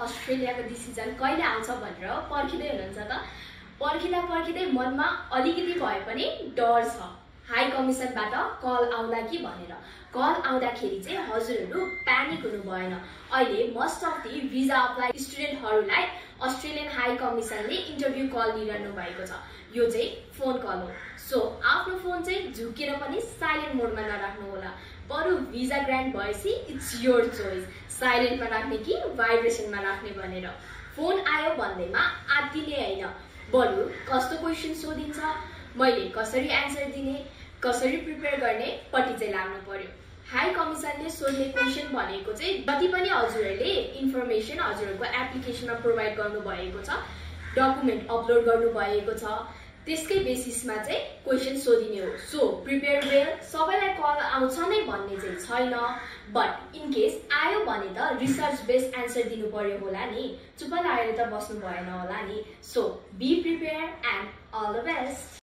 अस्ट्रेलियाको डिसिजन कहिले आउँछ भनेर पर्खिदै हुनुहुन्छ त? पर्खिँदै मनमा अलिकति भए पनि डर छ हाई कमिसनबाट कल आउला कि भनेर। कल आउँदाखेरि चाहिँ हजुरहरू प्यानिक हुनु भएन। अहिले most of the visa apply स्टुडेन्टहरूलाई अस्ट्रेलियन हाई कमिसनले इन्टरभ्यू कल लिइरहनु भएको छ। यो चाहिँ फोन कल हो, सो आफ्नो फोन चाहिँ झुकेर पनि साइलेन्ट मोडमा नराख्नु होला। बरु भिजा ग्रान्ट भएपछि इट्स योर चोइस, साइलेन्टमा राख्ने कि भाइब्रेसनमा राख्ने भनेर। फोन आयो भन्दैमा आत्तिने होइन, बरु कस्तो क्वेसन सोधिन्छ, मैले कसरी एन्सर दिने, कसरी प्रिपेयर गर्ने पट्टि चाहिँ लाग्नु पर्यो। हाई कमिसनले सोध्ने क्वेसन भनेको चाहिँ जति पनि हजुरहरूले इन्फर्मेसन हजुरहरूको एप्लिकेसनमा प्रोभाइड गर्नुभएको छ, डकुमेन्ट अपलोड गर्नुभएको छ, त्यसकै बेसिसमा चाहिँ क्वेसन सोधिने हो। सो प्रिपेयर वेल, सबैलाई कल आउँछ नै भन्ने चाहिँ छैन, बट इन केस आयो भने त रिसर्च बेस्ड एन्सर दिनु पर्यो होला नि, चुप लागेर त बस्नु भएन होला नि। So be prepare and all the best.